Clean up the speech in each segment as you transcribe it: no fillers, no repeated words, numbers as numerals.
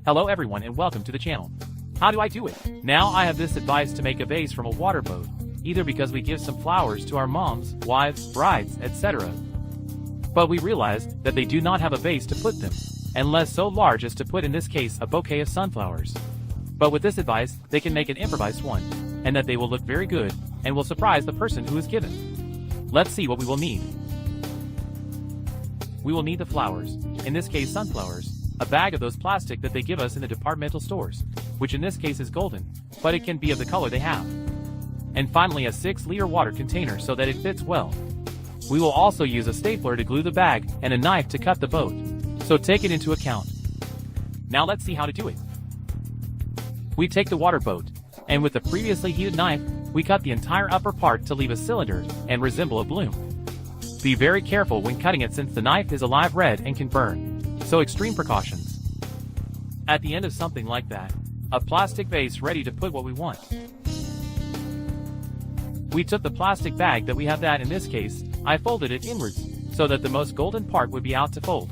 Hello everyone and welcome to the channel. How do I do it? Now I have this advice to make a vase from a water boat, either because we give some flowers to our moms, wives, brides, etc. But we realized that they do not have a vase to put them, unless so large as to put in this case a bouquet of sunflowers. But with this advice, they can make an improvised one, and that they will look very good, and will surprise the person who is given. Let's see what we will need. We will need the flowers, in this case sunflowers, a bag of those plastic that they give us in the departmental stores, which in this case is golden, but it can be of the color they have. And finally a 6-liter water container so that it fits well. We will also use a stapler to glue the bag and a knife to cut the boat, so take it into account. Now let's see how to do it. We take the water boat, and with the previously heated knife, we cut the entire upper part to leave a cylinder and resemble a bloom. Be very careful when cutting it since the knife is a live red and can burn. So extreme precautions. At the end of something like that, a plastic vase ready to put what we want. We took the plastic bag that we have that in this case, I folded it inwards, so that the most golden part would be out to fold.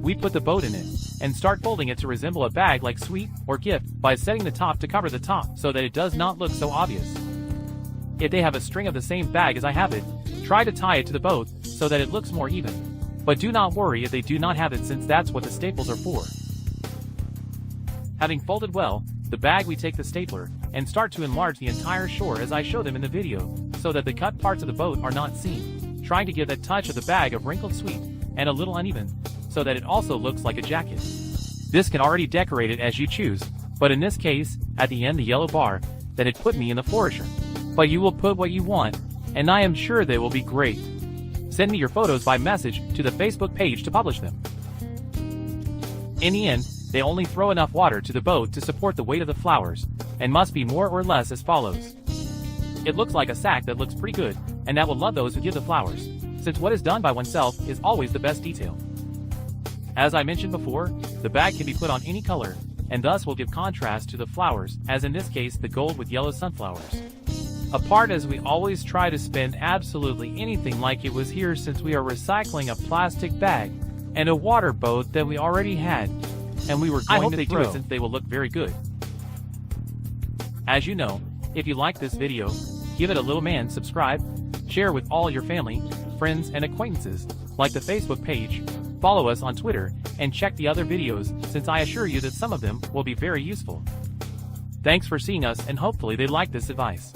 We put the boat in it, and start folding it to resemble a bag like sweet or gift by setting the top to cover the top so that it does not look so obvious. If they have a string of the same bag as I have it, try to tie it to the boat so that it looks more even. But do not worry if they do not have it since that's what the staples are for. Having folded well, the bag we take the stapler, and start to enlarge the entire shore as I show them in the video, so that the cut parts of the boat are not seen, trying to give that touch of the bag of wrinkled sweet, and a little uneven, so that it also looks like a jacket. This can already decorate it as you choose, but in this case, at the end the yellow bar, that it put me in the flourisher. But you will put what you want, and I am sure they will be great. Send me your photos by message to the Facebook page to publish them. In the end, they only throw enough water to the boat to support the weight of the flowers, and must be more or less as follows. It looks like a sack that looks pretty good, and that will love those who give the flowers, since what is done by oneself is always the best detail. As I mentioned before, the bag can be put on any color, and thus will give contrast to the flowers, as in this case the gold with yellow sunflowers. Apart as we always try to spend absolutely anything like it was here since we are recycling a plastic bag and a water boat that we already had, and we were going to throw. I hope they do it since they will look very good. As you know, if you like this video, give it a little man, subscribe, share with all your family, friends and acquaintances, like the Facebook page, follow us on Twitter, and check the other videos since I assure you that some of them will be very useful. Thanks for seeing us and hopefully they like this advice.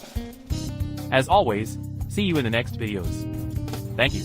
As always, see you in the next videos. Thank you.